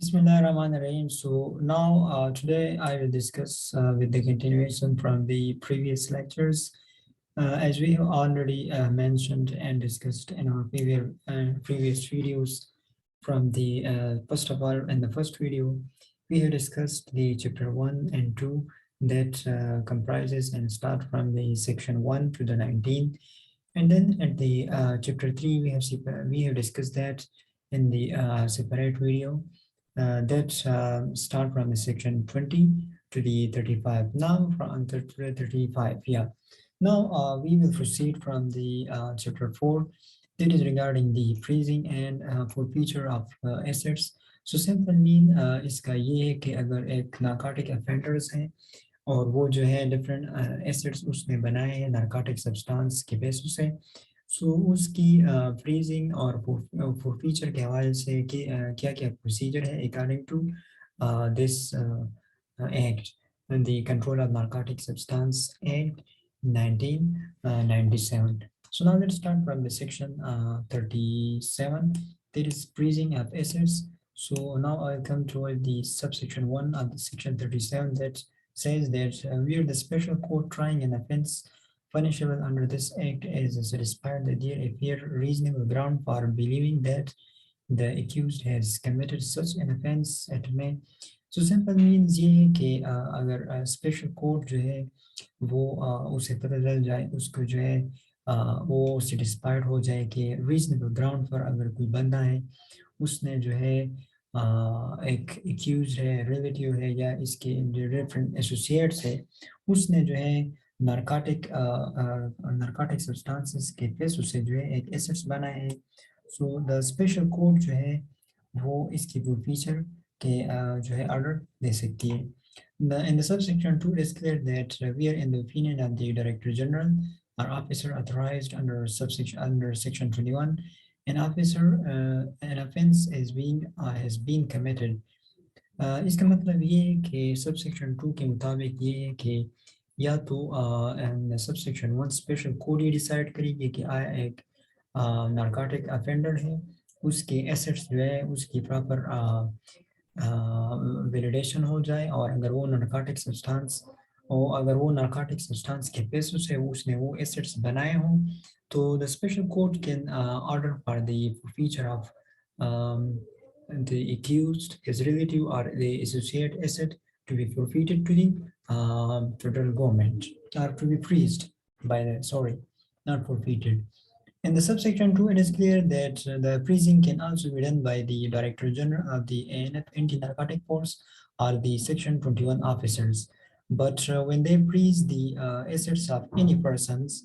Bismillahirrahmanirrahim. So now today I will discuss with the continuation from the previous lectures. As we have already mentioned and discussed in our previous videos from the first of all in the first video, we have discussed the chapter 1 and 2 that comprises and start from the section 1 to the 19. And then at the chapter 3, we have discussed that in the separate video that start from the section 20 to the 35. Now from 35, yeah. Now we will proceed from the chapter 4 that is regarding the freezing and forfeiture of assets. So simple mean इसका ये है कि अगर एक narcotic offenders है और वो जो है डिफरेंट एसिड्स उसने बनाए हैं नारकोटिक सब्सटेंस के बेसिस से सो उसकी फ्रीजिंग और फॉरफीचर के हवाले से कि क्या क्या प्रोसीजर है according to this act the Control of Narcotic Substance Act 1997. So now let's start from the section 37, that is freezing of assets. So now I'll come to the subsection 1 of the section 37 that says that where the special court trying an offense punishable under this act is satisfied that there appear reasonable ground for believing that the accused has committed such an offense at may. So simple means ये है कि अगर special court जो है वो उसे पता चल जाए उसको जो है वो सेटिस्फाइड हो जाए कि रीजनेबल ग्राउंड पर अगर कोई बंदा है उसने जो है एक एक्यूज है रिलेटिव है या इसके डिफरेंट एसोसिएट्स है उसने जो है नारकोटिक सब्सटेंसेस के पेशे से जो है एक एसेट्स बनाए हैं सो द स्पेशल कोर्ट जो है वो इसकी फीचर के जो है ऑर्डर दे सकती है in the subsection 2 it is clear that we are in the opinion of the Director General or officer authorized under section 21 an offense has been committed. इसका मतलब ये है कि सबसेक्शन 2 के मुताबिक ये है कि या तो सबसेक्शन 1 स्पेशल कोड ये डिसाइड करेगी कि एक नारकोटिक अफेंडर है उसके एसेट्स जो है उसकी प्रॉपर वैलिडेशन हो जाए और अगर वो नारकोटिक सब्सटेंस के पैसों से उसने वो एसेट्स बनाए हों तो the special court can order for the forfeiture of the accused, his relative, or the associate asset to be forfeited to the federal government or to be freezed by the not forfeited. In the subsection 2, it is clear that the freezing can also be done by the Director General of the ANF Anti-Narcotic Force or the Section 21 officers. But when they freeze the assets of any persons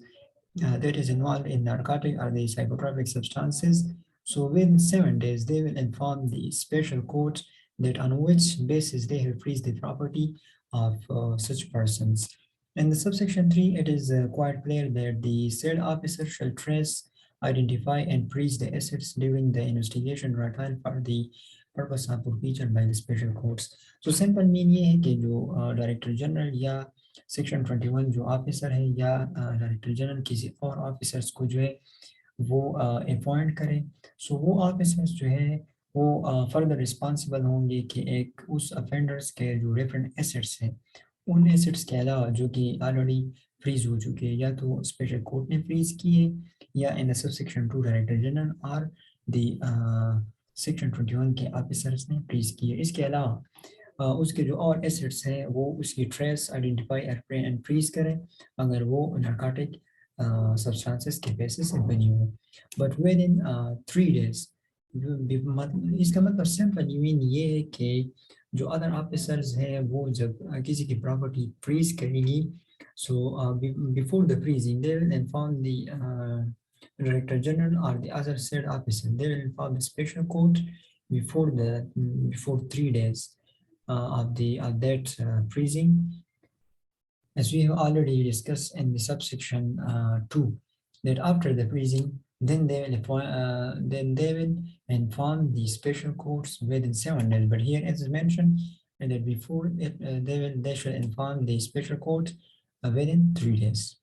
that is involved in narcotic or the psychotropic substances, so within 7 days, they will inform the special court that on which basis they have freezed the property of such persons. In the subsection 3, it is quite clear that the said officer shall trace, identify, and freeze the assets during the investigation required for the purpose of forfeiture by the special courts. So simple mean ये है कि जो director general या section 21 जो officer है या director general किसी और ऑफिसर्स को जो है वो अपॉइंट करें सो वो ऑफिसर्स जो है वो फर्दर रिस्पॉन्सिबल होंगे कि एक उस अफेंडर्स के जो डिफरेंट एसेट्स हैं उन एसेट्स के अलावा जो कि ऑलरेडी फ्रीज हो चुके हैं या तो स्पेशल कोर्ट ने फ्रीज किए या in the subsection 2 director general और द सेक्शन 21 के ऑफिसर्स ने फ्रीज किए इसके अलावा उसके जो और एसेट्स हैं वो उसकी ट्रेस आइडेंटिफाई एंड फ्रीज करें अगर वो नारकोटिक सब्सटेंसेस के बेसिस से बनी हो बट विद इन 3 डेज इसका मतलब सिंपल मीन ये है कि जो अदर ऑफिसर्स हैं वो जब किसी की प्रॉपर्टी फ्रीज करेंगी so before the freezing they will inform the Director General or the other said officer. They will inform the special court before 3 days of that freezing, as we have already discussed in the subsection 2. That after the freezing, then they will inform the special courts within 7 days. But here, as mentioned, that before they should inform the special court within 3 days.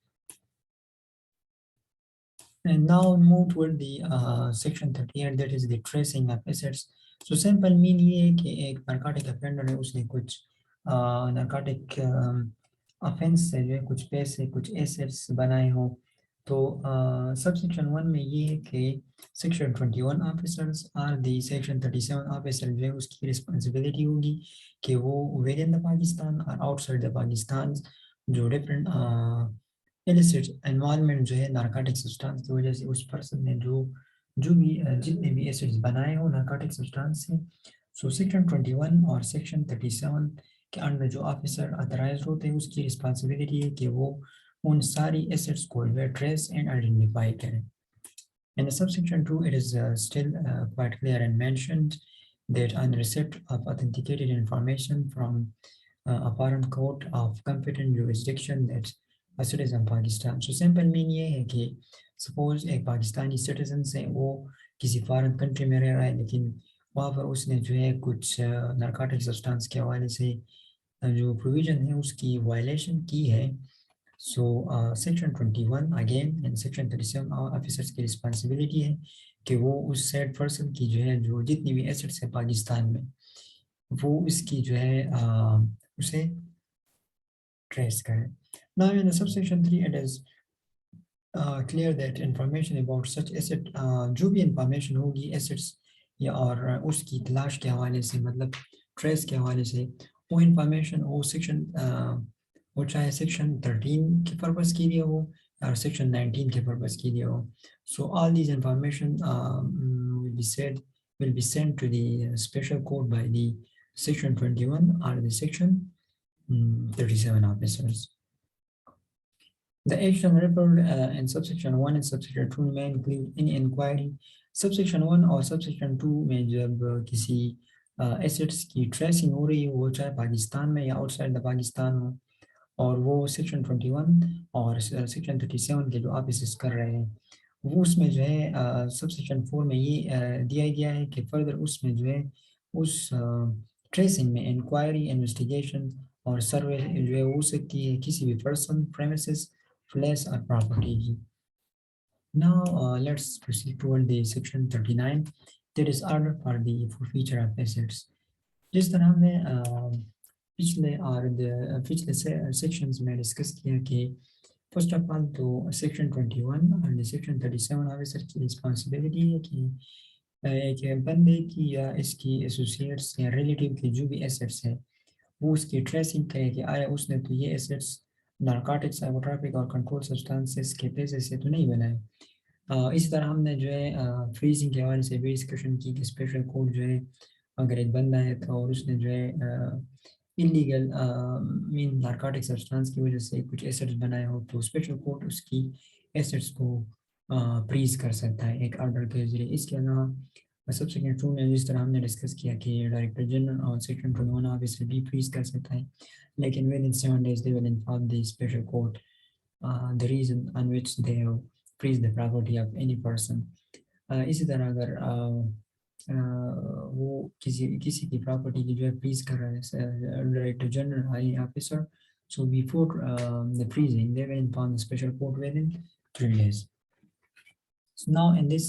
And now move toward the section 38, that is the tracing of assets. So simple mean ये है कि एक narcotic offender है, उसने कुछ narcotic offence से जो है कुछ पैसे कुछ एसेट्स बनाए हो। तो सबसेक्शन 1 में ये है कि सेक्शन 21 ऑफिसर्स और दी सेक्शन 37 ऑफिसर जो है उसकी रिस्पॉन्सिबिलिटी होगी कि वो विद इन द पाकिस्तान और आउटसाइड द पाकिस्तान जो डिफरेंट इलिसिट इन्वॉल्वमेंट जो है नारकोटिक सब्सटेंस की वजह से उस पर्सन ने जो भी जितने भी एसिड्स बनाए हो नारकोटिक सब्सटेंस से। सो सेक्शन 21 और सेक्शन 37 के अंडर जो ऑफिसर अथराइज होते हैं उसकी रिस्पॉन्सिबिलिटी है कि वो उन सारी एसिड्स को ट्रेस एंड आइडेंटिफाई करें। In the subsection 2, it is still quite clear and mentioned that on receipt of authenticated information from a foreign court of competent jurisdiction that a citizen Pakistan. So simple mean ये है कि suppose एक Pakistani citizen से वो किसी foreign country में रह रहा है, लेकिन वहाँ पर उसने जो है कुछ narcotic substance के हवाले से जो provision है उसकी violation की है। So section 21 again and section 37 officers की रिस्पॉन्सिबिलिटी है कि वो उस सेड पर्सन की जो है जो जितनी भी एसेट्स है पाकिस्तान में वो इसकी जो है उसे ट्रेस करें। Now in the subsection 3 it is clear that information about such asset जो भी इंफॉर्मेशन होगी एसेट्स या और उसकी तलाश के हवाले से मतलब ट्रेस के हवाले से वो इंफॉर्मेशन वो सेक्शन वो चाहे सेक्शन 13 के पर्पस के लिए हो और सेक्शन 19 के पर्पस के लिए हो। So all these information will be sent to the special code by the section 21 or the section 37 officers. The action referred in subsection 1 and subsection 2 में include any inquiry. Subsection 1 और subsection 2 में जब किसी assets की tracing हो रही है वो चाहे पाकिस्तान में या outside the पाकिस्तान हो और वो सेक्शन 21 और सेक्शन 37 के जो ऑफिसर्स कर रहे हैं वो उसमें जो है सबसेक्शन 4 में ये दिया गया है कि फर्दर उसमें जो है उस ट्रेसिंग में इंक्वायरी इन्वेस्टिगेशन और सर्वे जो है हो सकती है किसी भी पर्सन प्रेमिसेस प्लेस और प्रॉपर्टी की। Now let's proceed toward the section 39, that is order for the forfeiture of assets. जिस तरह हमने पिछले और पिछले सेक्शंस में डिस्कस किया कि फर्स्ट ऑफ ऑल तो सेक्शन 21 और सेक्शन 37 ऑफिसर की रिस्पॉन्सिबिलिटी है कि एक बंदे की या इसकी एसोसिएट्स या रिलेटिव की जो भी एसेट्स है वो उसकी ट्रेसिंग करे कि आया उसने तो ये एसेट्स नारकोटिक्स साइकोट्रॉपिक और कंट्रोल सब्सटेंसेस के पैसे से तो नहीं बनाए। इसी तरह हमने जो है फ्रीजिंग के हवाले से भी डिस्कशन की कि स्पेशल कोड जो है अगर एक बंदा है तो और उसने जो है इलीगल मीन नारकोटिक सब्सटेंस की वजह से कुछ एसेट्स बनाए हो तो स्पेशल कोर्ट उसकी एसेट्स को फ्रीज कर सकता है एक ऑर्डर के जरिए। इसके अलावा सबसेक्शन 2 में जिस तरह हमने डिस्कस किया कि डायरेक्टर जनरल और सेक्शन 21 ऑफिसर भी फ्रीज कर सकता है, लेकिन with in 7 days they will inform the special court the reason on which they have freeze the property of any person. इसी तरह अगर वो किसी की प्रॉपर्टी की जो है फ्रीज कर रहा है director general high officer, so before the freezing they will inform the special court within 3 days. So now in this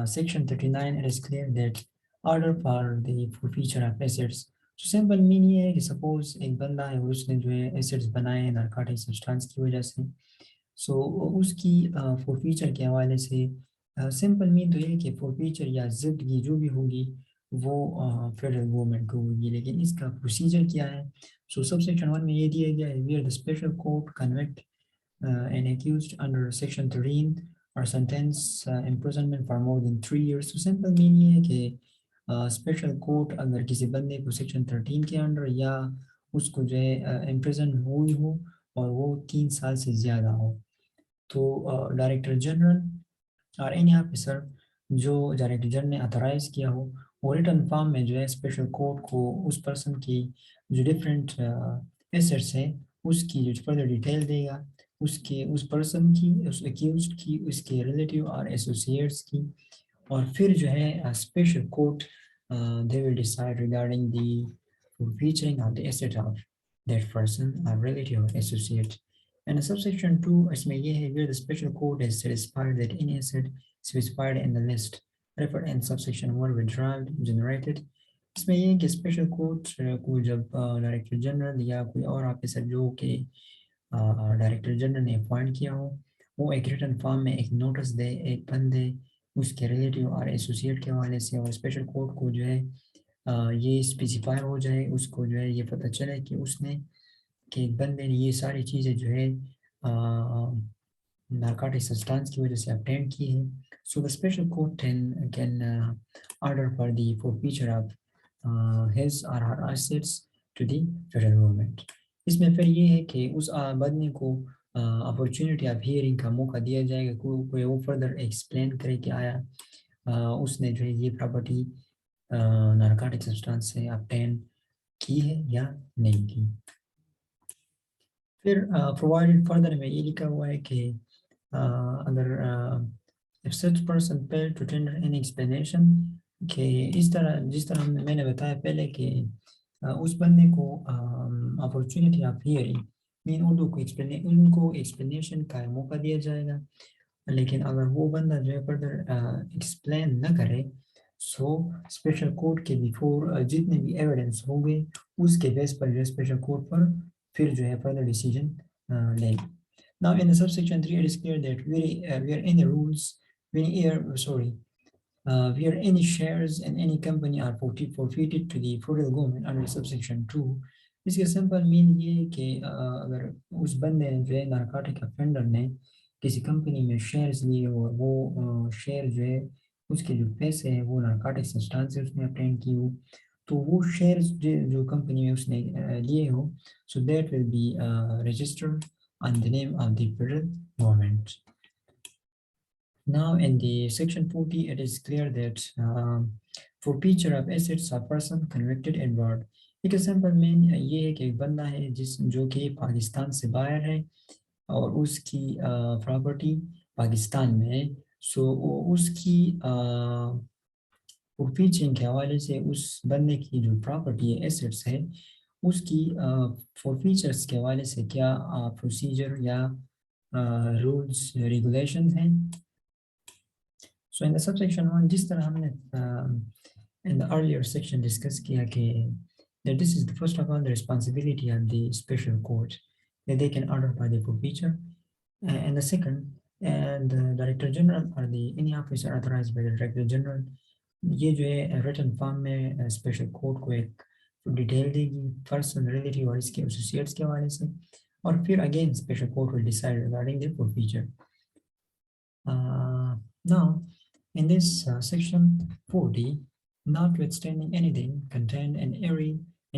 section 39 it is clear that order for the forfeiture of assets. तो simple mean ये है कि suppose एक बंदा है उसने जो है एसेट्स बनाए हैं नारकोटिक सब्सटेंस की वजह से, सो उसकी फोरफीचर के हवाले से सिंपल मीन तो ये कि फोरफीचर या ज़ब्त जो भी होगी वो फेडरल गवर्नमेंट को होगी, लेकिन इसका प्रोसीजर क्या है। सो सब सेक्शन 1 में ये दिया गया है where the special court convict an accused under section 13 or sentence imprisonment for more than 3 years। तो सिंपल मीन ये है कि स्पेशल कोर्ट अगर किसी बंदे को सेक्शन 13 के अंडर या उसको जो है इम्प्रिजन हुई हो और वो 3 साल से ज़्यादा हो तो डायरेक्टर जनरल और एनी ऑफिसर जो डायरेक्टर जनरल ने अथोराइज किया हो वो रिटर्न फॉर्म में जो है स्पेशल कोर्ट को उस पर्सन की जो डिफरेंट एसेट्स है उसकी जो फर्दर डिटेल देगा, उसके उस पर्सन की उस अक्यूज्ड की उसके रिलेटिव और एसोसिएट्स की, और फिर जो है special court they will decide regarding the forfeiting of the asset of that person or relative or associate And subsection 2 इसमें ये है where the special code is satisfied that any asset specified in the list referred in subsection 1 will derived generated. इसमें ये है कि special code को जब director general या कोई और ऑफिसर जो कि डायरेक्टर जनरल ने अपॉइंट किया हो वो एक रिटन फॉर्म में एक नोटिस दे एक बंदे उसके रिलेटिव और एसोसिएट के हवाले से और स्पेशल कोड को जो है ये स्पेसिफाई हो जाए उसको जो है ये पता चले कि उसने कि एक बंदे ने ये सारी चीज़ें जो है narcotic substance की वजह से obtained की है. So the special court can order for the forfeiture of his or her assets to the federal government. इसमें फिर ये है कि उस बंदे को अपॉर्चुनिटी ऑफ हियरिंग का मौका दिया जाएगा कोई वो फर्दर एक्सप्लेन करे कि आया उसने जो है ये प्रॉपर्टी नारकोटिक सब्सटेंस से ऑब्टेन की है या नहीं की. फिर प्रोवाइडेड फर्दर में ये लिखा हुआ है कि अगर if such person failed to tender any explanation कि इस तरह जिस तरह मैंने बताया पहले कि उस बंदे को अपॉर्चुनिटी ऑफ हियरिंग मीन उनको एक्सप्लेनेशन का मौका दिया जाएगा लेकिन अगर वो बंदा जो है फर्दर एक्सप्लेन न करे सो स्पेशल कोर्ट के बिफोर जितने भी एविडेंस होंगे उसके बेस पर जो है स्पेशल कोर्ट पर फिर जो है फर्दर डिसीजन लेंगे. Now in the subsection 3 it is clear that where any rules where any shares in any company are forfeited to the federal government under subsection 2 इसके सिंपल मीन ये है कि अगर उस बंदे ने जो है नारकोटिक ऑफेंडर ने किसी कंपनी में शेयर्स लिए और वो शेयर जो है उसके जो पैसे हैं वो नारकोटिक सब्सटेंस से उसने ऑब्टेन की हो तो वो शेयर्स जो कंपनी में उसने लिए हो so that will be registered on the name of the federal government. Now in the section 40 it is clear that forfeiture of assets of person convicted abroad. एक एग्जाम्पल में ये है कि एक बंदा है जो कि पाकिस्तान से बाहर है और उसकी प्रॉपर्टी पाकिस्तान में है सो उसकी forfeiture के हवाले से उस बंदे की जो प्रॉपर्टी है एसेट्स है उसकी forfeitures के हवाले से क्या प्रोसीजर या रूल्स रेगुलेशन हैं. So in the subsection 1 जिस तरह हमने in the earlier section discuss किया कि that this is the first of all the responsibility of the special court that they can order by the forfeiture and the second and the director general or the any officer authorized by the director general ये जो है written form में special court को एक detail देगी person relative और इसके associates के हवाले से और फिर again special court will decide regarding the forfeiture. Now in this section 40, notwithstanding anything contained in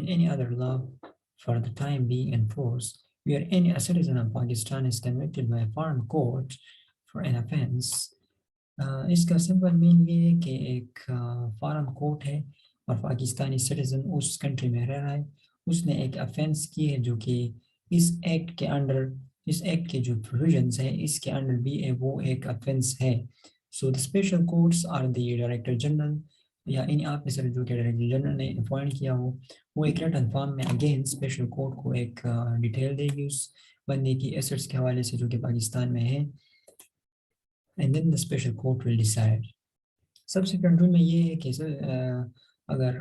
any other law for the time being enforced, where any a citizen of Pakistan is convicted by a foreign court for an offense, इसका simple mean ये है कि एक foreign court है और Pakistani citizen उस country में रह रहा है उसने एक ऑफेंस की है जो कि इस एक्ट के जो प्रोविजंस है इसके अंडर भी है वो एक ऑफेंस है. So the special courts are the director general या इन ऑफिसर जो कि डायरेक्टर जनरल ने अपॉइंट किया हो वो एक रिटन फॉर्म में अगेन स्पेशल कोर्ट को एक डिटेल देगी उस बंदे की एसेट्स के हवाले से जो कि पाकिस्तान में है and then the special court will decide. Subsequent rule में ये है कि अगर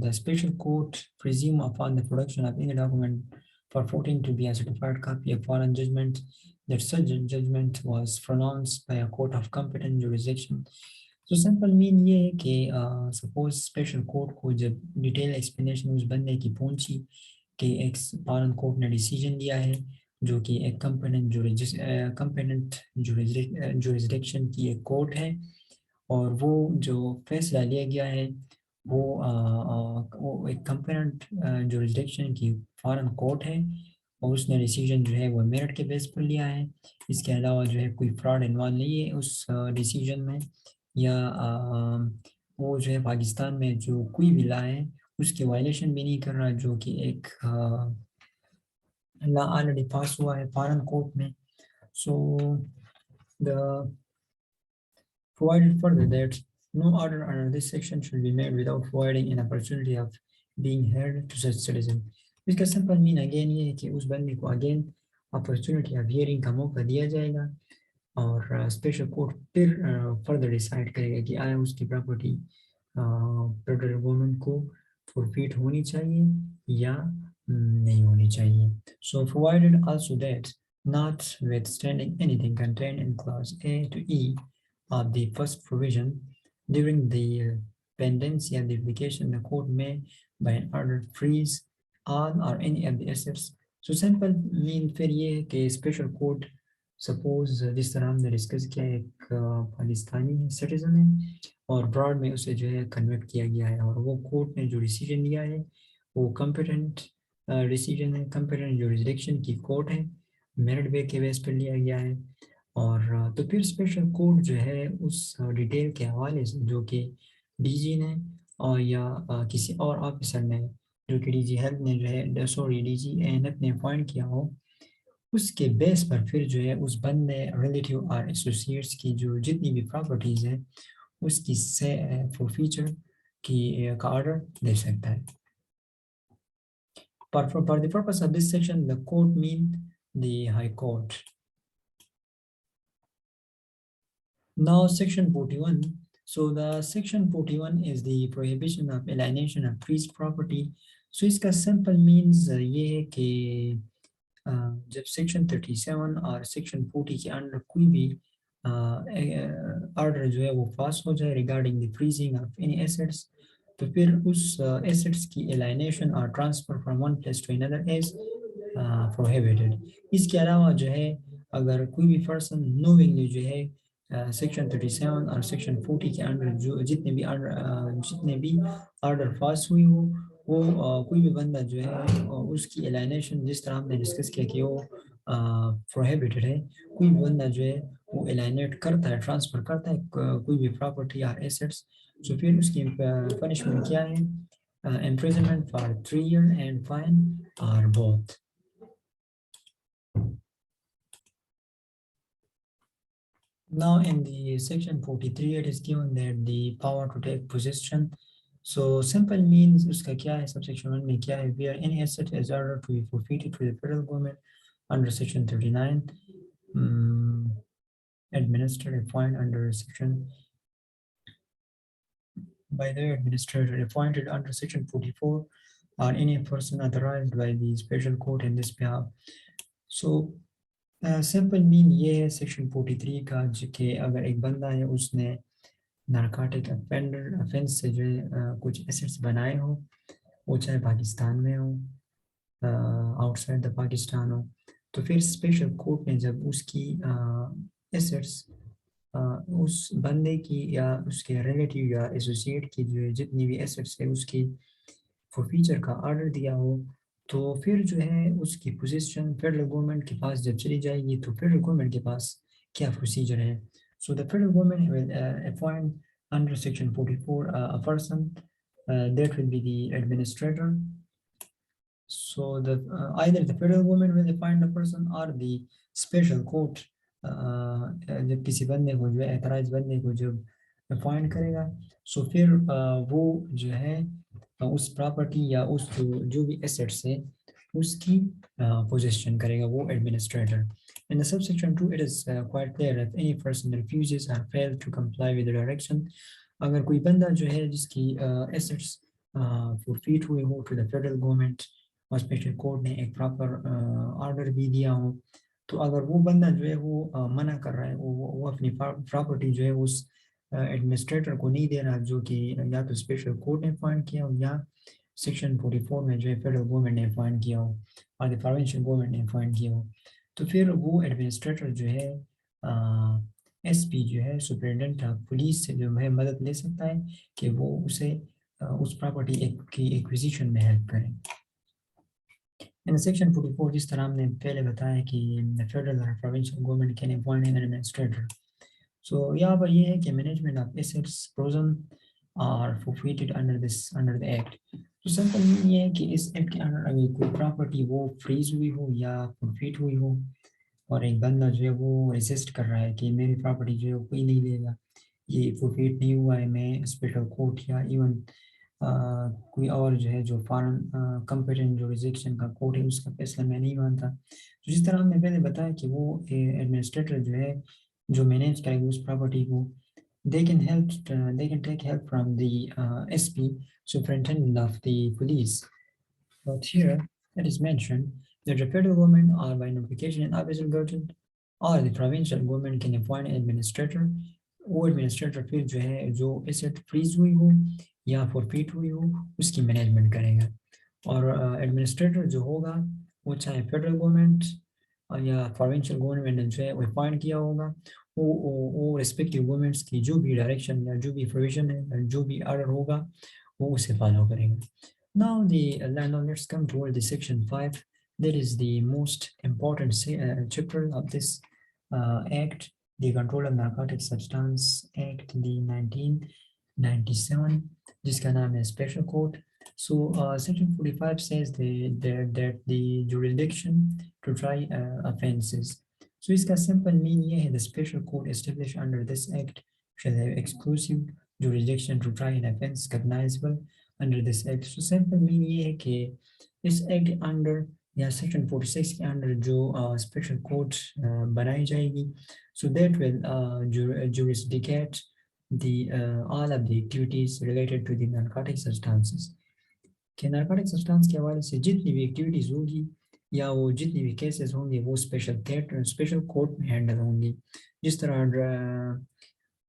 the special court presume upon the production of any document purporting to be a certified copy of foreign judgment that such judgment was pronounced by a court of competent jurisdiction. So simple mean ये है कि suppose special court को जब detailed explanation उस बंदे की पहुंची कि एक foreign court ने decision दिया है जो कि एक competent jurisdiction की एक कोर्ट है और वो जो फैसला लिया गया है वो एक competent jurisdiction की फॉरेन कोर्ट है और उसने डिसीजन जो है वो मेरिट के बेस पर लिया है. इसके अलावा जो है कोई फ्रॉड इन्वॉल्व नहीं है उस डिसीजन में या वो जो है पाकिस्तान में जो कोई भी लॉ है उसकी वायलेशन भी नहीं कर रहा जो कि एक law already पास हुआ है foreign court में. So the provided further that no order under this section should be made without providing an opportunity of being heard to such citizen. इसका simple mean again ये है कि उस बंदे को again अपॉर्चुनिटी ऑफ हियरिंग का मौका दिया जाएगा और स्पेशल कोर्ट फिर फर्दर डिसाइड करेगा कि आया उसकी प्रॉपर्टी फेडरल गवर्नमेंट को फॉरफिट होनी चाहिए या नहीं होनी चाहिए. So provided also that notwithstanding anything contained in clause A to E of the first provision during the pendency of the application, the court may by an order freeze all or any of the assets. So simple mean फिर ये है कि special court suppose जिस तरह हमने discuss किया एक Pakistani citizen है और ब्रॉड में उसे जो है कन्वर्ट किया गया है और वो कोर्ट ने जो डिसीजन लिया है वो कम्पिटेंट डिसीजन है, कम्पिटेंट जुरिसडिक्शन की कोर्ट है, मेरिट वे के बेस पर लिया गया है. और तो फिर स्पेशल कोर्ट जो है उस डिटेल के हवाले से जो कि डीजी ने और या किसी और ऑफिसर ने जो कि डीजी हेल्थ ने जो है सॉरी डीजी एनएफ ने अपॉइंट किया हो उसके बेस पर फिर जो है उस बंदे रिलेटिव और एसोसिएट्स की जो जितनी भी प्रॉपर्टीज है उसकी से फॉरफीचर की का ऑर्डर दे सकता है. For the purpose of this section, the court mean the High Court. Now, section 41. So, the section 41 is the prohibition of alienation of priest property. So, इसका simple means ये है कि जब सेक्शन 37 और सेक्शन 40 के under कोई भी order जो है वो पास हो जाए regarding the freezing of any assets तो फिर उस एसेट्स की एलाइनेशन और transfer from one place to another is prohibited. इसके अलावा जो है अगर कोई भी पर्सन नोविंगली जो है सेक्शन 37 और सेक्शन 40 के अंडर जो जितने भी ऑर्डर पास हुई हो वो कोई भी बंदा जो है उसकी एलाइनेशन जिस तरह हमने डिस्कस किया कि वो प्रोहिबिटेड है. कोई भी बंदा जो है वो एलाइनेट करता है ट्रांसफर करता है कोई भी प्रॉपर्टी या एसेट्स तो फिर उसकी पनिशमेंट क्या है? imprisonment for 3 years and fine or both. Now in the section 43 it is given that the power to take possession. So simple means उसका क्या है subsection 1 में क्या है where any asset is ordered to be forfeited to the federal government under section 39 administered a fine under section by the administrator appointed under section 44 or any person authorized by the special court in this behalf. So simple mean ये है section 43 का कि अगर एक बंदा है उसने narcotic offence से जो है कुछ एसेट्स बनाए हो वो चाहे पाकिस्तान में हो आउटसाइड द पाकिस्तान हो तो फिर स्पेशल कोर्ट ने जब उसकी एसेट्स उस बंदे की या उसके रिलेटिव या एसोसिएट की जो है जितनी भी एसेट्स है उसकी फॉरफीचर का ऑर्डर दिया हो तो फिर जो है उसकी पोजीशन फेडरल गवर्नमेंट के पास जब चली जाएगी तो फेडरल गवर्नमेंट के पास क्या प्रोसीजर है. So the federal government will appoint under section 44 a person that will be the administrator. So the either the federal government will appoint the person or the special court जब किसी बंदे को जो है एथराइज बंदे को जब अपॉइंट करेगा सो फिर वो जो है उस प्रॉपर्टी या उस जो भी एसेट्स है उसकी पोजेशन करेगा वो administrator. In the subsection 2 it is quite clear that any person refuses or fails to comply with the direction अगर कोई बंदा जो है जिसकी एसेट्स forfeit हुए हो to the federal government और स्पेशल कोर्ट ने एक प्रॉपर ऑर्डर भी दिया हो तो अगर वो बंदा जो है वो मना कर रहा है वो अपनी प्रॉपर्टी जो है उस एडमिनिस्ट्रेटर को नहीं दे रहा जो कि या तो स्पेशल कोर्ट ने अपॉइंट किया हो या सेक्शन 44 में जो है फेडरल गवर्नमेंट ने अपॉइंट किया हो और द प्रोविंशियल गवर्नमेंट ने अपॉइंट किया हो तो फिर वो एडमिनिस्ट्रेटर जो है एसपी जो है सुपरिटेंडेंट ऑफ पुलिस से जो है मदद ले सकता है कि वो उसे उस प्रॉपर्टी की एक्विजिशन में हेल्प करें. In section 44 जिस तरह हमने पहले बताया कि फेडरल और provincial government can appoint an administrator. So यहाँ पर ये है कि management of assets frozen or forfeited under the act. तो सिंपल ये है कि इस एक्ट के अंडर अगर कोई प्रॉपर्टी वो फ्रीज हुई हो या फॉरफिट हुई हो और एक बंदा जो है वो रेजिस्ट कर रहा है कि मेरी प्रॉपर्टी जो है कोई नहीं लेगा ये फॉरफिट नहीं हुआ है मैं स्पेशल कोर्ट या इवन कोई और जो है जो फॉरेन कंपेटेंट जुरिसडिक्शन का कोर्ट है उसका फैसला मैं नहीं मानता। तो जिस तरह हमने पहले बताया कि वो एडमिनिस्ट्रेटर जो है जो मैनेज करेगा उस प्रॉपर्टी को, they can take help from the SP, superintendent of the police. But here it is mentioned that the federal government or by notification and official gazette or the provincial government can appoint an administrator। वो administrator फिर जो है जो asset freeze हुई हो या forfeit हुई हो उसकी मैनेजमेंट करेगा। और एडमिनिस्ट्रेटर जो होगा वो चाहे फेडरल गवर्नमेंट या प्रोविंशियल गवर्नमेंट ने जो है वो अपॉइंट किया होगा, वो रिस्पेक्टिव गवर्नमेंट्स की जो भी डायरेक्शन या जो भी प्रोविजन है जो भी ऑर्डर होगा वो उसे फॉलो करेंगे। Now let's come toward the section 5. That is the most important chapter of this act, the Control of Narcotic Substance Act, the 1997, जिसका नाम है Special Court. So section 45 says that the jurisdiction to try offenses. So इसका simple meaning ये है the special court established under this act shall have exclusive jurisdiction to try an offense cognizable under this act। So simple meaning ये है कि इस act under या section 46 के under जो special court बनाई जाएगी, so that will jurisdicate the all of the activities related to the narcotic substances। कि नार्कोटिक सब्सटेंस के हवाले से जितनी भी एक्टिविटीज़ होगी या वो जितनी भी केसेस होंगे वो स्पेशल कोर्ट में हैंडल होंगी। जिस तरह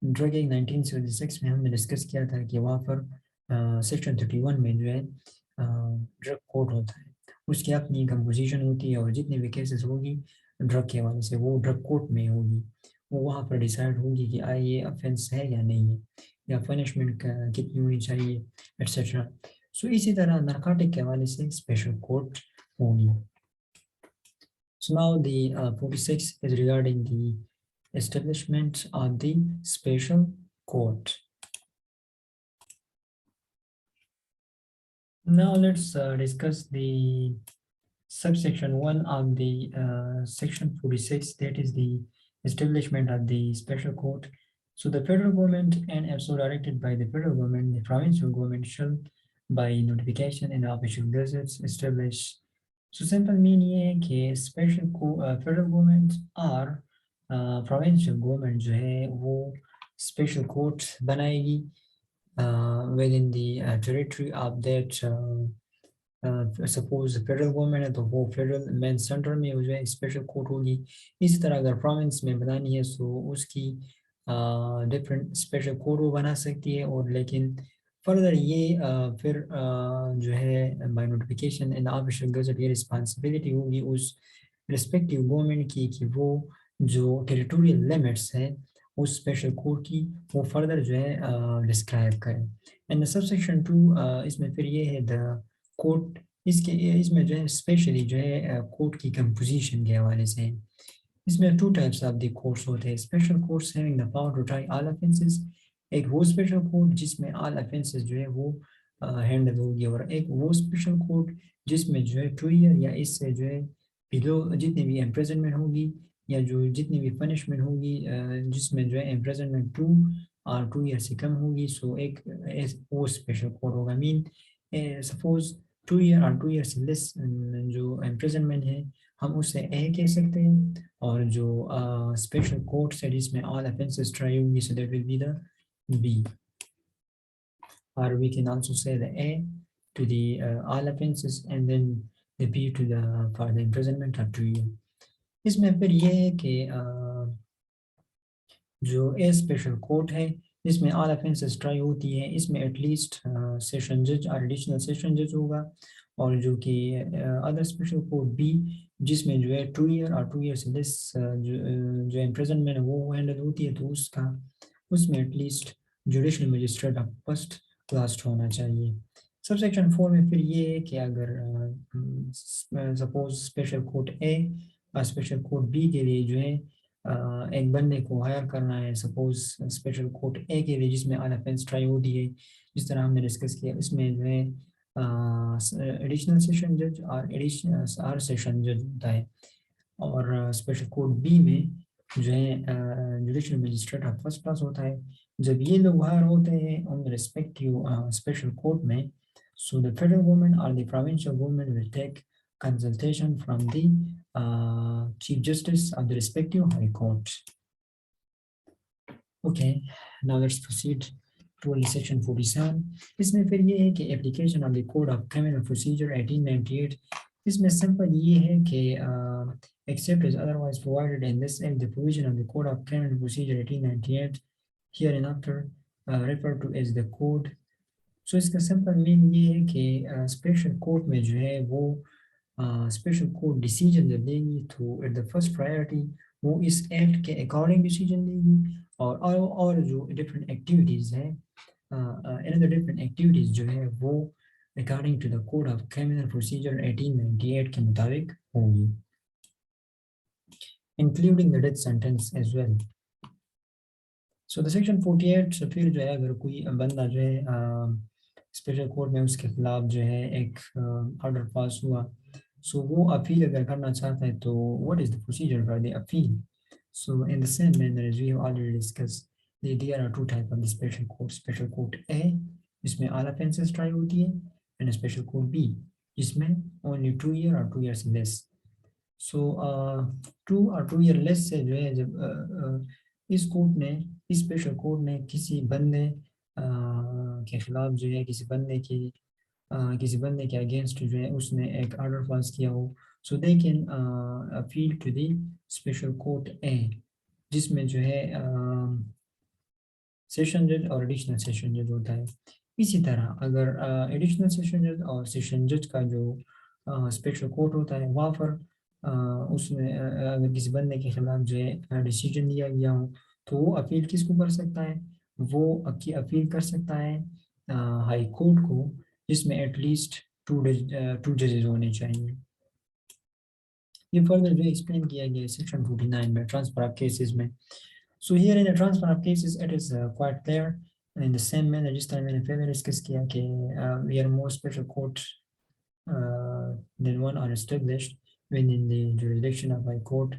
ड्रग एक्ट 1976 में हमने डिस्कस किया था कि वहाँ पर सेक्शन 31 में जो है ड्रग कोर्ट होता है, उसकी अपनी कंपोजिशन होती है और जितनी भी केसेस होगी ड्रग के हवाले से वो ड्रग कोर्ट में होगी, वो वहाँ पर डिसाइड होगी कि ये ऑफेंस है या नहीं है या पनिशमेंट कितनी होनी चाहिए एट्सेट्रा। सो इसी तरह नार्कोटिक के हवाले से स्पेशल कोर्ट होगी। So now the 46 is regarding the establishment of the special court. Now let's discuss the subsection 1 of the section 46, that is the establishment of the special court. So the federal government and also directed by the federal government, the provincial government shall by notification in the official gazettes establish। So simple meaning ये है कि federal government और provincial government जो है वो special court बनाएगी within the territory of that suppose federal government है तो वो फेडरल मेन सेंटर में जो है स्पेशल कोर्ट होगी। इसी तरह अगर प्रोविंस में बनानी है तो उसकी डिफरेंट स्पेशल कोर्ट वो बना सकती है। और लेकिन फर्दर ये फिर जो है by notification in official gazette ये रिस्पॉन्सिबिलिटी होगी उस रिस्पेक्टिव गवर्नमेंट की कि वो जो टेरिटोरियल लिमिट्स है उस स्पेशल कोर्ट की वो फर्दर जो है डिस्क्राइब करें। एंड सबसेक्शन 2 इसमें फिर ये है द कोर्ट, इसमें जो है स्पेशली जो है कोर्ट की कंपोजिशन के हवाले से इसमें 2 टाइप्स ऑफ द कोर्ट्स होते हैं। Special courts having the power to try all offences, एक वो स्पेशल कोर्ट जिसमें ऑल ऑफेंसेस जो है वो हैंडल होगी, और एक वो स्पेशल कोर्ट जिसमें जो है 2 ईयर या इससे जो है बिलो जितनी भी इम्प्रिजनमेंट होगी या जो जितनी भी पनिशमेंट होगी जिसमें जो है इम्प्रिजनमेंट 2 और 2 ईयर से कम होगी, सो एक वो स्पेशल कोर्ट होगा। मीन सपोज 2 ईयर और 2 ईयर से लेस जो इम्प्रिजनमेंट है हम उसे ए कह सकते हैं, और जो स्पेशल कोर्ट है जिसमें ऑल ऑफेंसेस ट्राई होंगी so that will be the be, or we can also say the A to the all offenses and then the B to the for the imprisonment up to year। इसमें फिर ये है कि जो ए special court है इसमें all offences try होती है, इसमें एटलीस्ट सेशन जज और एडिशनल सेशन जज होगा, और जो कि अदर स्पेशल कोर्ट बी जिसमें जो है 2 ईयर और 2 ईयर से लेस जो इम्प्रिजनमेंट है वो हैंडल होती है, तो उसमें at least judicial magistrate of first class होना चाहिए। सबसेक्शन 4 में फिर ये है कि अगर सपोज स्पेशल कोर्ट ए और स्पेशल कोर्ट बी के लिए जो है एक बंदे को हायर करना है, सपोज स्पेशल कोर्ट ए के लिए जिसमें ऑल ऑफेंस ट्राई होती है जिस तरह हमने डिस्कस किया, इसमें जो है एडिशनल सेशन जज और एडिशनल सेशन जज होता है, और स्पेशल कोर्ट बी में जो है judicial magistrate of first class होता है। जब ये लोग हायर होते हैं उन रिस्पेक्टिव स्पेशल कोर्ट में, so the federal government or the provincial government will take consultation from the chief justice of the respective high court. Okay, now let's proceed to section 47. इसमें फिर ये है कि application of the code of criminal procedure 1898, इसमें simple ये है कि except as otherwise provided in this act, the provision of the code of criminal procedure 1898 hereinafter referred to as the code. So इसका सिंपल मीन ये है कि special court में जो है वो स्पेशल कोर्ट डिसीजन जब देगी तो एट द फर्स्ट प्रायोरिटी वो इस एक्ट के अकॉर्डिंग डिसीजन देगी, और जो डिफरेंट एक्टिविटीज़ हैं इन द डिफरेंट एक्टिविटीज़ जो है वो according to the code of criminal procedure 1898 के मुताबिक होगी, including the death sentence as well. So the section 48 से फिर जो है अगर कोई बंदा जो है स्पेशल कोर्ट में उसके खिलाफ जो है एक ऑर्डर पास हुआ, सो वो अपील अगर करना चाहता है तो what is the procedure for the appeal. So in the same manner as we have already discuss, there are two type of the special court A जिसमें ऑल ऑफेंसेस ट्राई होती है, एंड स्पेशल कोर्ट बी जिसमें only 2 year और 2 year से less. सो 2 और 2 year less से जो है जब इस कोर्ट ने, इस स्पेशल कोर्ट ने किसी बंदे के खिलाफ जो है किसी बंदे के अगेंस्ट जो है उसने एक ऑर्डर पास किया हो, so they can appeal to the special court A जिसमें जो है सेशन जज और एडिशनल सेशन जज होता है. इसी तरह अगर एडिशनल सेशन जज और सेशन जज का जो स्पेशल कोर्ट होता है वहाँ पर उसमें अगर किसी बंदे के खिलाफ जो है डिसीजन दिया गया हो तो वो अपील किसको कर सकता है, वो अपील कर सकता है हाई कोर्ट को जिसमें एटलीस्ट 2 जजेस होने चाहिए. ये फर्दर जो एक्सप्लेन किया गया है सेक्शन 49 में ट्रांसफर ऑफ केसेस में. So here in the transfer of cases, it is quite clear, and in the same manner, जिस तरह मैंने पहले डिस्कस किया कि we are more special courts than one are established within the jurisdiction of high court.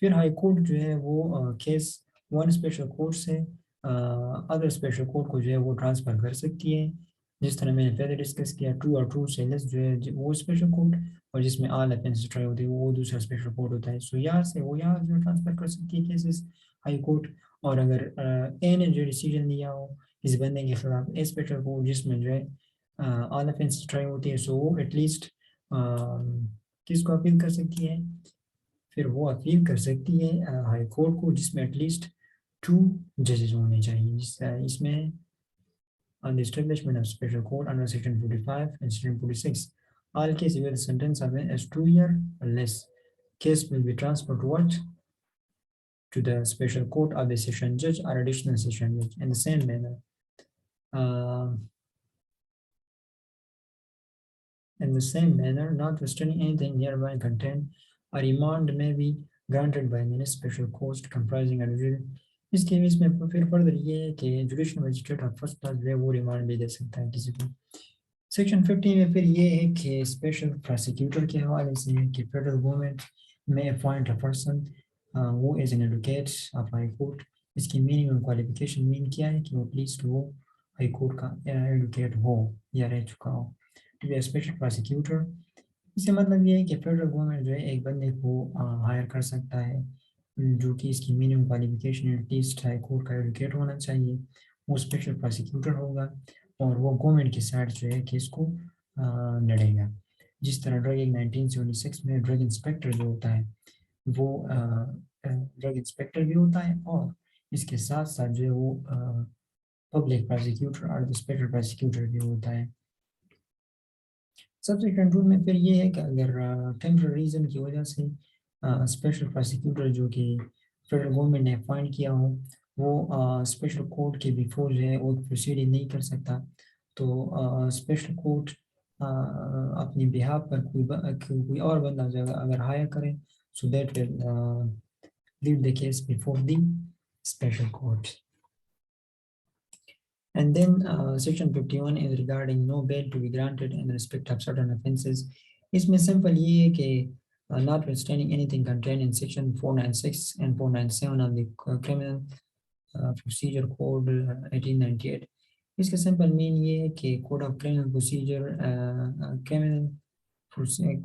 फिर high court जो है वो केस वन स्पेशल कोर्ट से अदर स्पेशल कोर्ट को जो है वो ट्रांसफ़र कर सकती है, जिस तरह मैंने पहले डिस्कस किया 2 और 2 से लेस जो है वो स्पेशल कोर्ट, और जिसमें ऑल ऑफेंसेस ट्राई होती है वो दूसरा स्पेशल कोर्ट होता है. सो यहाँ से वो यहाँ जो ट्रांसफ़र कर सकती है केसेस हाई कोर्ट, और अगर ए ने जो डिसीजन लिया हो इस बंदे के खिलाफ ए स्पेशल कोर्ट जिसमें जो है ऑल ऑफेंसेस ट्राई होती है, सो वो एटलीस्ट किसको अपील कर सकती है, फिर वो अपील कर सकती है हाई कोर्ट को जिसमें एटलीस्ट 2 जजेस होने चाहिए. इसमें on the establishment of special court under section 45 and section 46, all cases where the sentence of as 2 year or less, case will be transferred to what, to the special court of the session judge or additional session judge. In the same manner, notwithstanding anything hereby contained, a remand may be granted by any special court comprising a judicial. इस case में फिर further ये है कि judicial magistrate of first class जो है वो remand भी दे सकता है किसी को. सेक्शन 50 में फिर ये है कि स्पेशल प्रोसिक्यूटर के हवाले से है कि फेडरल गवर्नमेंट में अपॉइंट अ पर्सन वो as an advocate of high court. इसकी मिनिमम क्वालिफिकेशन मीन क्या है कि वो एटलीस्ट वो हाई कोर्ट का एडवोकेट हो या रह चुका हो टू बी स्पेशल प्रोसिक्यूटर. इसका मतलब ये है कि फेडरल गवर्नमेंट जो है एक बंदे को हायर कर सकता है जो कि इसकी minimum qualification at least high court का एडवोकेट होना चाहिए, वो स्पेशल प्रोसिक्यूटर होगा और वो गवर्नमेंट के साइड जो है केस को लड़ेगा. जिस तरह ड्रग एक्ट 1976 में ड्रग इंस्पेक्टर जो होता है वो ड्रग इंस्पेक्टर भी होता है और इसके साथ साथ जो है वो पब्लिक प्रोसिक्यूटर और स्पेशल प्रोसिक्यूटर भी होता है. सब्सिक्वेंट रूल में फिर ये है कि अगर टेम्पररी रीज़न की वजह से स्पेशल प्रोसिक्यूटर जो कि फेडरल गवर्नमेंट ने अपॉइंट किया हो वो स्पेशल कोर्ट के बिफोर जो है वो प्रोसीडिंग नहीं कर सकता, तो स्पेशल कोर्ट अपनी बिहाफ पर कोई और बंदा जो अगर हायर करे, सो that will lead the case before the special court. And then section 51 is regarding no bail to be granted in respect of certain offences. इसमें सिंपल ये है कि notwithstanding anything contained in section 496 and 497 of the criminal procedure code 1898। इसका simple mean ये है कि code of criminal procedure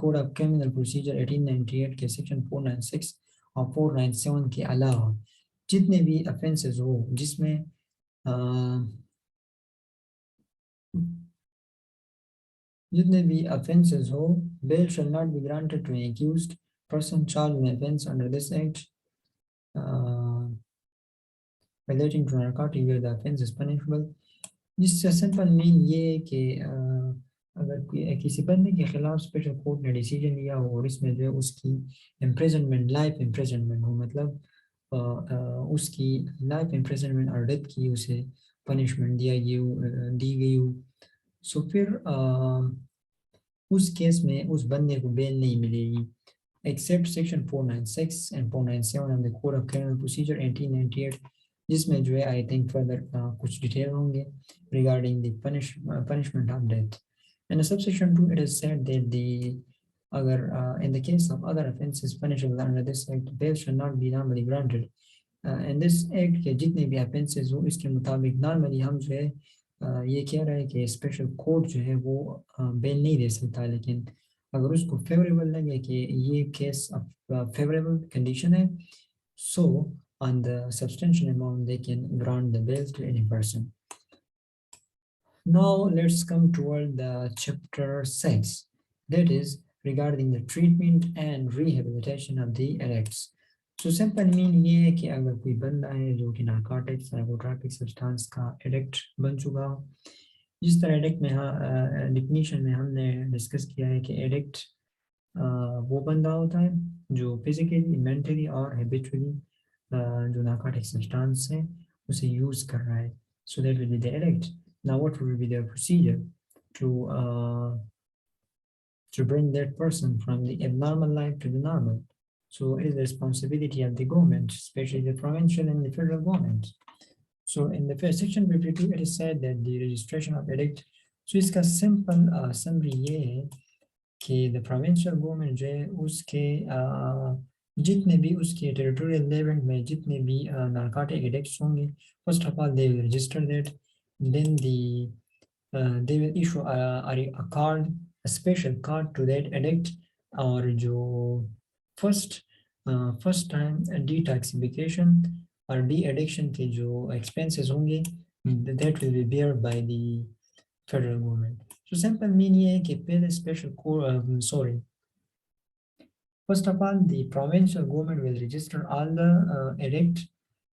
code of criminal procedure 1898 के section 496 और 497 के अलावा जितने भी अफेंसेस हो जिसमें जितने भी offences हो, bail shall not be granted to an accused person charged with an offence under this act uh, relating to narcotic where the offence is punishable। जिससे सिंपल मीन ये है कि अगर किसी बंदे के खिलाफ स्पेशल कोर्ट ने डिसीजन लिया हो और इसमें जो है उसकी इम्प्रिजनमेंट लाइफ इम्प्रिजनमेंट हो, मतलब उसकी लाइफ इम्प्रिजनमेंट और डेथ की उसे पनिशमेंट दी गई हो, सो फिर उस केस में उस बंदे को बेल नहीं मिलेगी except section 496 and 497 of the code of criminal procedure 1898, जिसमें जो है आई थिंक फर्दर कुछ डिटेल होंगे regarding the punishment of death। In subsection 2 it is said that the अगर in the case of other offenses punishable under this act bail shall not be normally granted। in this act के जितने भी offenses हो इसके मुताबिक normally हम जो है ये कह रहा है कि स्पेशल कोर्ट जो है वो बेल नहीं दे सकता, लेकिन अगर उसको फेवरेबल लगे कि ये केस फेवरेबल कंडीशन है, so on the substantial amount they can grant the bail to any person। Now let's come toward the chapter 6, that is regarding the treatment and rehabilitation of the addicts। so simple mean ये है कि अगर कोई बंदा है जो कि narcotics psychotropic substance का एडिक्ट बन चुका हो, जिस तरह एडिक्ट में डिफिनीशन में हमने डिस्कस किया है कि एडिक्ट वो बंदा होता है जो फिजिकली मेंटली और हैबिचुअली जो नारकोटिक सब्सटेंस है उसे यूज कर रहा है, सो that will be the addict. Now what will be the procedure to bring that person from the abnormal life to the normal? So it is the responsibility of the government, especially the provincial and the federal government। So in the first section 52 it is said that the registration of addict, so इसका simple summary ये है कि the provincial government जो है उसके जितने भी उसके territorial level में जितने भी narcotic addicts होंगे, first of all they will register that, then they will issue a card, a special card to that addict, और जो first time detoxification और डी एडिक्शन के जो एक्सपेंसेस होंगे that will be bear by the federal government। so simple mean ये है कि पहले special first of all the provincial government will register all the addict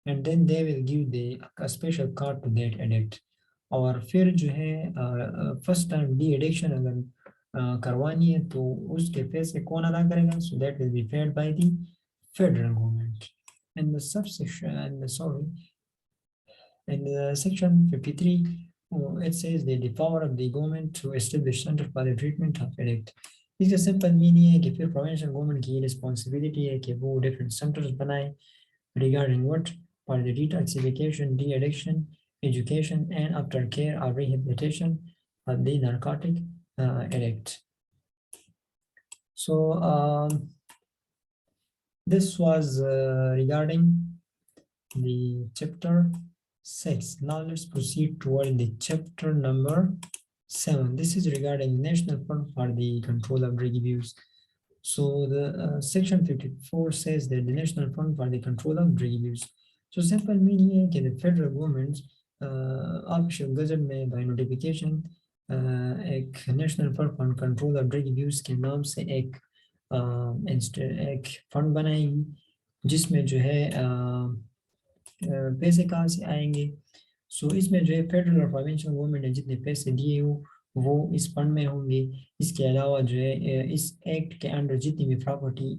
and then they will give a special card to that addict। और फिर जो है first time de addiction अगर करवानी है तो उसके पैसे कौन अदा करेगा, so that will be paid by the federal government। and the subsection and sorry in the section 53 it says the power of the government to establish center for the treatment of addict। इसका simple meaning है कि फिर provincial government की responsibility है कि वो different centres बनाए regarding what for the detoxification, de-addiction, education and aftercare or rehabilitation of the narcotic addict। so this was regarding the chapter 6। now let's proceed toward the chapter number 7। this is regarding National Fund for the Control of Drug Abuse। so the section 54 says that the National Fund for the Control of Drug Abuse, so simple meaning है कि the federal government official gazette में by notification एक National Fund for Control of Drug Abuse के नाम से एक fund बनाएगी जिसमें जो है पैसे कहाँ से आएंगे। सो इसमें जो है फेडरल और प्रोविंशियल गवर्नमेंट ने जितने पैसे दिए हो वो इस फंड में होंगे। इसके अलावा जो है इस एक्ट के अंडर जितनी भी प्रॉपर्टी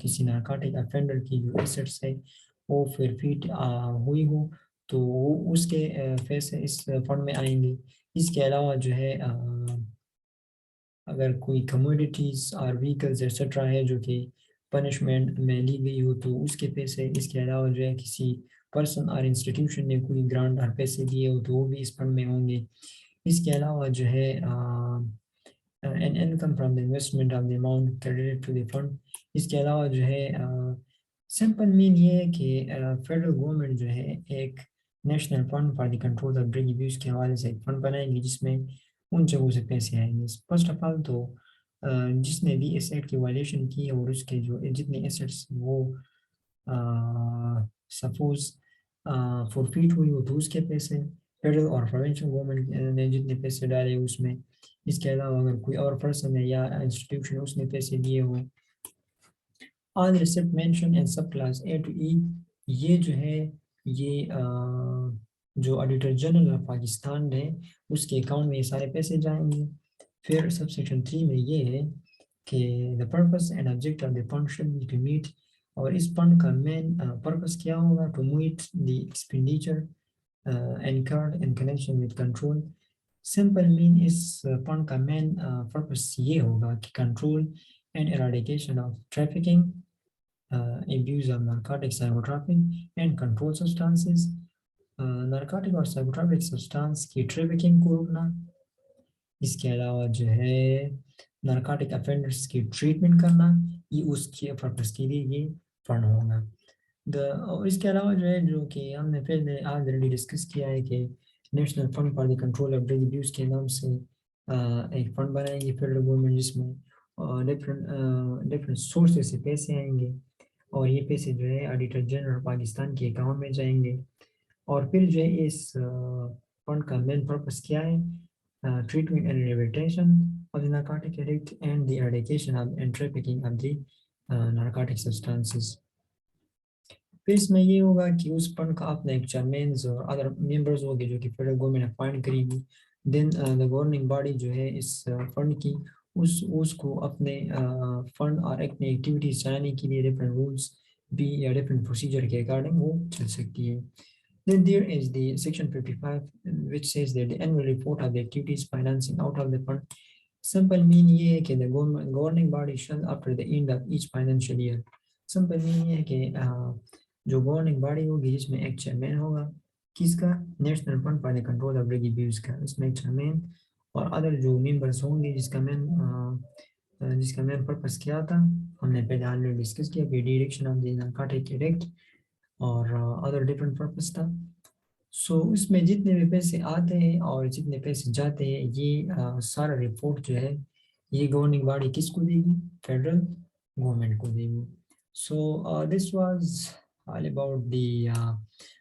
किसी नारकोटिक अफेंडर की जो एसेट्स है वो फिर फीट हुई हो तो उसके पैसे इस फंड में आएंगे। इसके अलावा जो है अगर कोई कमोडिटीज और व्हीकल्स एक्सेट्रा है जो कि पनिशमेंट में ली गई हो तो उसके पैसे। इसके अलावा जो है किसी पर्सन और इंस्टीट्यूशन ने कोई ग्रांट और पैसे दिए हो तो वो भी इस फंड में होंगे। इसके अलावा जो है an income from the investment of the amount credited to the fund। इसके अलावा जो है सिंपल मीन ये है कि फेडरल गवर्नमेंट जो है एक national fund for the control of drug abuse के हवाले से एक फंड बनाएंगे जिसमें उन जगहों से पैसे आएंगे। फर्स्ट ऑफ ऑल तो जिसने भी इस एक्ट की वायलेशन की और उसके जो जितने एसेट्स वो सपोज फॉरफिट हुई हो तो उसके पैसे फेडरल और प्रोविंशियल गवर्नमेंट ने जितने पैसे डाले उसमें। इसके अलावा अगर कोई और पर्सन है या इंस्टीट्यूशन उसने पैसे दिए हो, ऑल रिसिप्ट मेंशन इन सब क्लास ए टू ई, ये जो है ये जो ऑडिटर जनरल ऑफ पाकिस्तान है उसके अकाउंट में ये सारे पैसे जाएंगे। फिर सब सेक्शन 3 में ये है कि the purpose and object of the fund should be to meet, और इस फंड का मेन पर्पस क्या होगा, to meet the expenditure incurred in connection with control। Simple mean इस फंड का मेन पर्पस ये होगा कि control and eradication of trafficking, abuse of narcotics, psychotropic and controlled substances, narcotic और साइकोट्रॉपिक सब्सटेंस की trafficking को रोकना। इसके अलावा जो है नारकोटिक अफेंडर्स की ट्रीटमेंट करना, ये उसके पर्पस के लिए ये फंड होगा। और इसके अलावा जो है जो कि हमने पहले ऑलरेडी डिस्कस किया है कि national fund for the control of drug abuse के नाम से एक फंड बनाएंगे फेडरल गवर्नमेंट जिसमें डिफरेंट डिफरेंट सोर्सेस से पैसे आएंगे और ये पैसे जो है ऑडिटर जनरल पाकिस्तान के अकाउंट में जाएंगे। और फिर जो है इस फंड का मेन पर्पस क्या है, treatment and rehabilitation of the narcotic addict and the eradication of and trafficking of the narcotic substances. फिर इसमें ये होगा कि उस फंड का अपना एक चेयरमैन और अदर मेंबर्स होंगे जो कि फेडरल गवर्नमेंट अपॉइंट करेगी। देन द गवर्निंग बॉडी जो है इस फंड की उसको अपने फंड और अपनी एक्टिविटीज चलाने के लिए डिफरेंट रूल्स भी या डिफरेंट प्रोसीजर के अकॉर्डिंग वो चल सकती है। Then there is the section 55 which says that the annual report of the activities financing out of the fund। Simple mean ये है कि the governing body shall after the end of each financial year। Simple mean ये है कि जो governing body होगी जिसमें एक चेयरमैन होगा, किसका, national fund for the control of drug abuse का, इसमें एक चेयरमैन और अदर जो मेंबर्स होंगे जिसका मेन पर्पस क्या था हमने पहले ऑलरेडी डिस्कस किया कि direction of the narcotic addict और अदर डिफरेंट पर्पस था। सो इसमें जितने भी पैसे आते हैं और जितने पैसे जाते हैं ये सारा रिपोर्ट जो है ये गवर्निंग बॉडी किसको देगी, फेडरल गवर्नमेंट को देगी। So this was all about the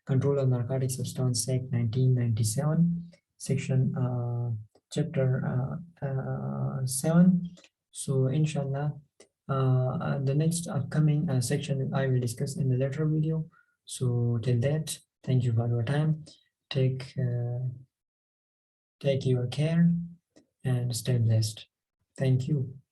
Control of Narcotic Substance Act 1997, section chapter 7. So inshallah the next upcoming section I will discuss in the later video. So till that, thank you for your time. Take your care and stay blessed. Thank you.